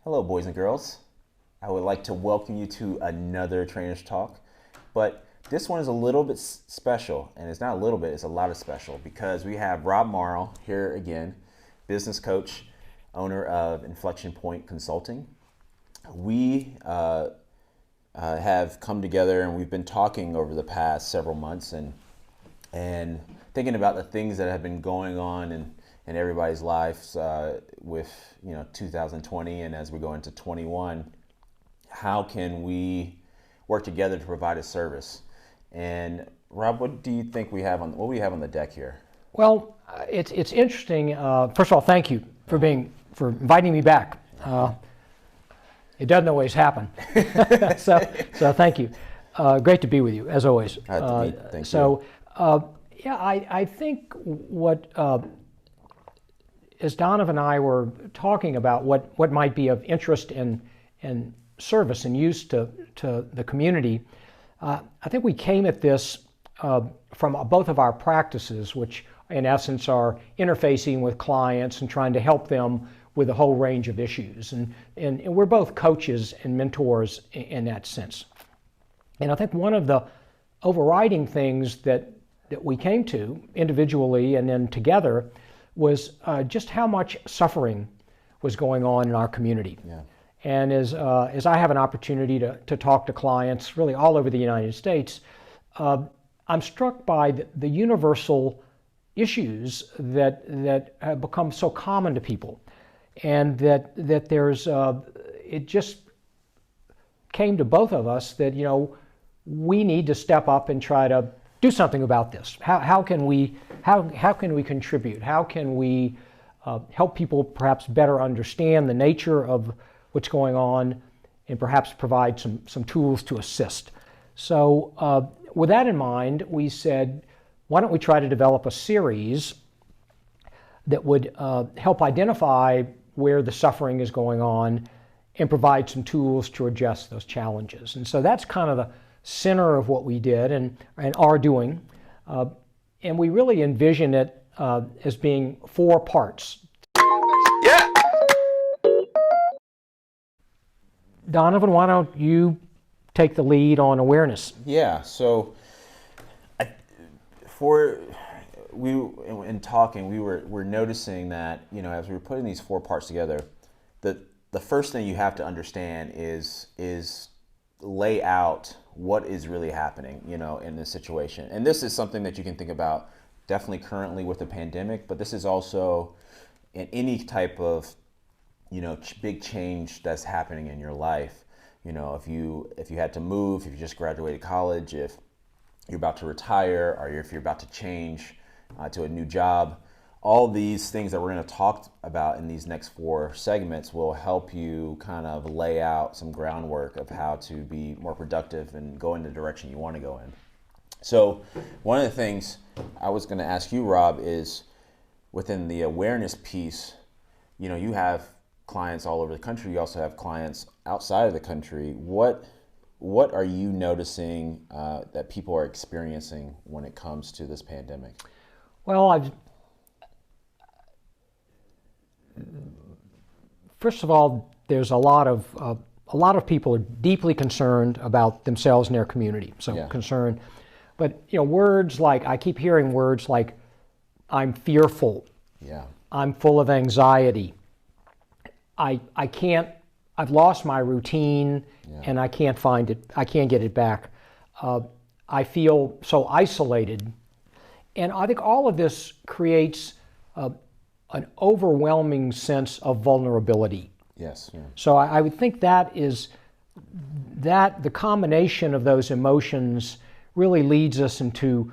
Hello, boys and girls. I would like to welcome you to another Trainers Talk, but this one is a little bit special, and it's not a little bit, it's a lot of special because we have Rob Morrow here again, business coach, owner of Inflection Point Consulting. We have come together and we've been talking over the past several months and thinking about the things that have been going on in everybody's lives with 2020, and as we go into 21, how can we work together to provide a service? And Rob, what do you think we have on the deck here? Well, it's interesting. First of all, thank you for inviting me back. It doesn't always happen, so thank you. Great to be with you as always. Thank you. I think what as Donovan and I were talking about what might be of interest in service and use to the community, I think we came at this from both of our practices, which in essence are interfacing with clients and trying to help them with a whole range of issues. And we're both coaches and mentors in that sense. And I think one of the overriding things that we came to individually and then together was just how much suffering was going on in our community. Yeah. And as I have an opportunity to talk to clients really all over the United States, I'm struck by the universal issues that have become so common to people, and that there's it just came to both of us that we need to step up and try to do something about this. How can we contribute? How can we help people perhaps better understand the nature of what's going on, and perhaps provide some tools to assist? So with that in mind, we said, why don't we try to develop a series that would help identify where the suffering is going on and provide some tools to address those challenges. And so that's kind of the center of what we did and are doing. And we really envision it as being 4 parts. Yeah. Donovan, why don't you take the lead on awareness? Yeah. So, in talking, we're noticing that as we were putting these 4 parts together, the first thing you have to understand is lay out what is really happening, in this situation. And this is something that you can think about definitely currently with the pandemic, but this is also in any type of big change that's happening in your life. If you had to move, if you just graduated college, if you're about to retire, or if you're about to change to a new job, all these things that we're going to talk about in these next 4 segments will help you kind of lay out some groundwork of how to be more productive and go in the direction you want to go in. So one of the things I was going to ask you, Rob, is within the awareness piece, you have clients all over the country. You also have clients outside of the country. What are you noticing that people are experiencing when it comes to this pandemic? Well, first of all, there's a lot of people are deeply concerned about themselves and their community. So Yeah. concerned, but words like, I keep hearing words like, I'm fearful. Yeah. I'm full of anxiety. I've lost my routine, and I can't find it. I can't get it back. I feel so isolated. And I think all of this creates an overwhelming sense of vulnerability. Yes. Yeah. So I would think that the combination of those emotions really leads us into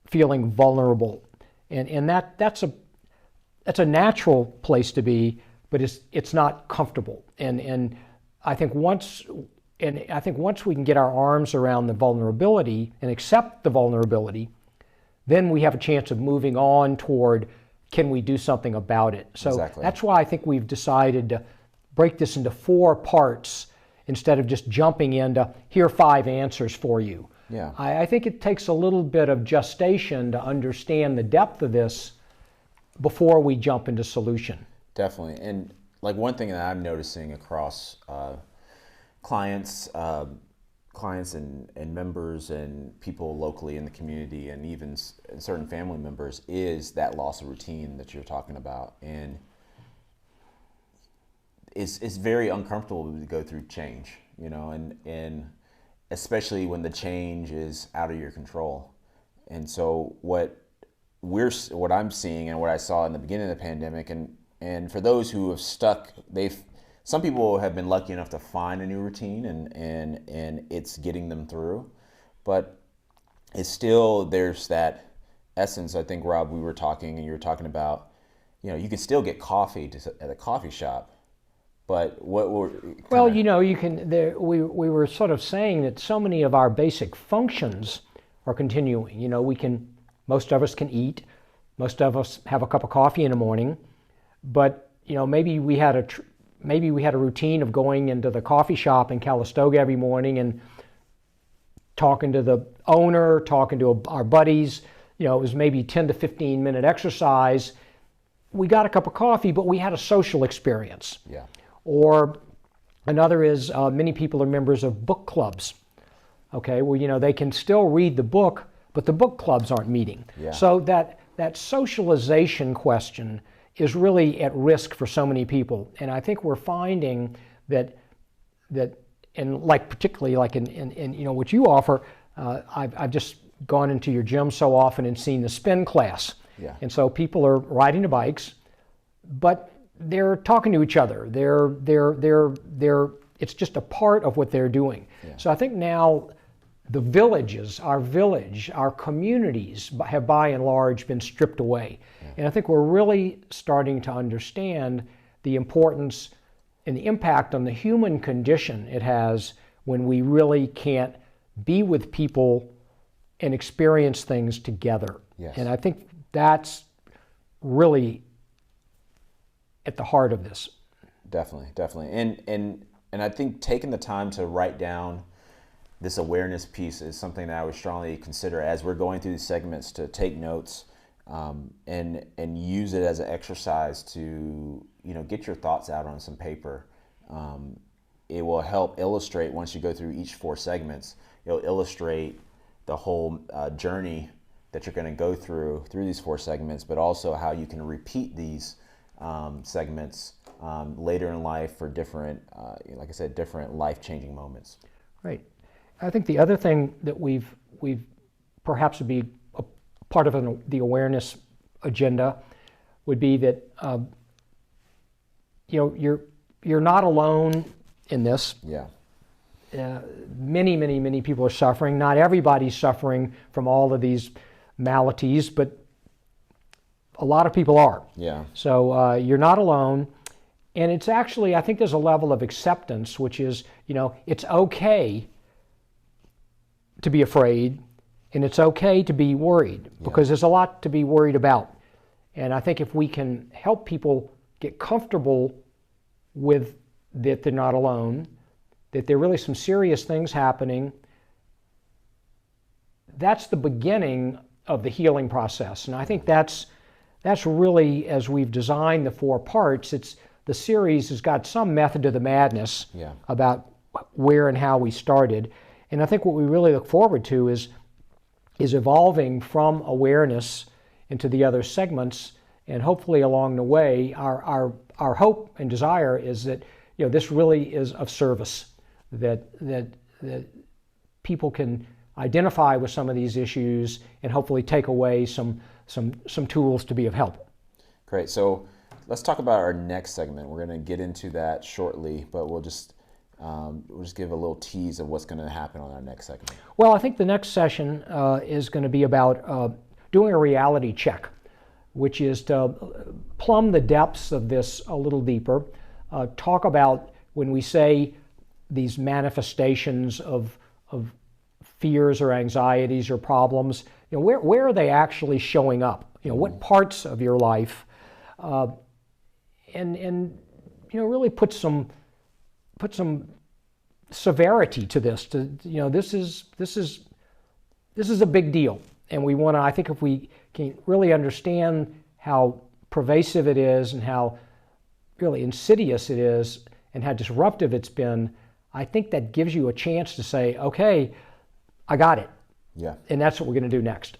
feeling vulnerable. And that's a natural place to be, but it's not comfortable. And I think once we can get our arms around the vulnerability and accept the vulnerability, then we have a chance of moving on toward, can we do something about it? So Exactly. That's why I think we've decided to break this into 4 parts instead of just jumping into, here are 5 answers for you. Yeah. I think it takes a little bit of gestation to understand the depth of this before we jump into solution. Definitely. And like one thing that I'm noticing across clients, clients and members and people locally in the community, and even certain family members, is that loss of routine that you're talking about. And it's very uncomfortable to go through change, and especially when the change is out of your control. And so what I'm seeing and what I saw in the beginning of the pandemic, and for those who have stuck, some people have been lucky enough to find a new routine, and it's getting them through, but it's still, there's that essence. I think, Rob, we were talking and you were talking about, you can still get coffee at a coffee shop, but what we're well, you can. We were sort of saying that so many of our basic functions are continuing. Most of us can eat, most of us have a cup of coffee in the morning, but maybe we had a routine of going into the coffee shop in Calistoga every morning and talking to the owner, talking to our buddies. It was maybe 10 to 15 minute exercise. We got a cup of coffee, but we had a social experience. Yeah. Or another is many people are members of book clubs. Okay, well, they can still read the book, but the book clubs aren't meeting. Yeah. So that socialization question is really at risk for so many people. And I think we're finding that and particularly in what you offer, I've just gone into your gym so often and seen the spin class. Yeah. And so people are riding the bikes, but they're talking to each other. It's just a part of what they're doing. Yeah. So I think now the villages, our village, our communities have by and large been stripped away. Yeah. And I think we're really starting to understand the importance and the impact on the human condition it has when we really can't be with people and experience things together. Yes. And I think that's really at the heart of this. Definitely. And I think taking the time to write down this awareness piece is something that I would strongly consider as we're going through these segments, to take notes and use it as an exercise to get your thoughts out on some paper. It will help illustrate, once you go through each 4 segments, it'll illustrate the whole journey that you're going to go through these 4 segments, but also how you can repeat these segments later in life for different, like I said, different life-changing moments. Right. I think the other thing that we've perhaps would be a part of the awareness agenda would be that you're not alone in this. Yeah. Many people are suffering. Not everybody's suffering from all of these maladies, but a lot of people are. Yeah. So you're not alone. And it's actually, I think there's a level of acceptance, which is, it's okay to be afraid, and it's okay to be worried, because there's a lot to be worried about. And I think if we can help people get comfortable with that they're not alone, that there are really some serious things happening, that's the beginning of the healing process. And I think that's really, as we've designed the 4 parts, the series has got some method to the madness about where and how we started. And I think what we really look forward to is evolving from awareness into the other segments. And hopefully along the way, our hope and desire is that this really is of service, that people can identify with some of these issues and hopefully take away some tools to be of help. Great. So let's talk about our next segment. We're going to get into that shortly, but we'll just give a little tease of what's going to happen on our next segment. Well, I think the next session is going to be about doing a reality check, which is to plumb the depths of this a little deeper. Talk about when we say these manifestations of fears or anxieties or problems, where are they actually showing up? What parts of your life, and really put some severity to this. This is a big deal, and we want to. I think if we can really understand how pervasive it is and how really insidious it is and how disruptive it's been, I think that gives you a chance to say, okay, I got it. Yeah. And that's what we're going to do next.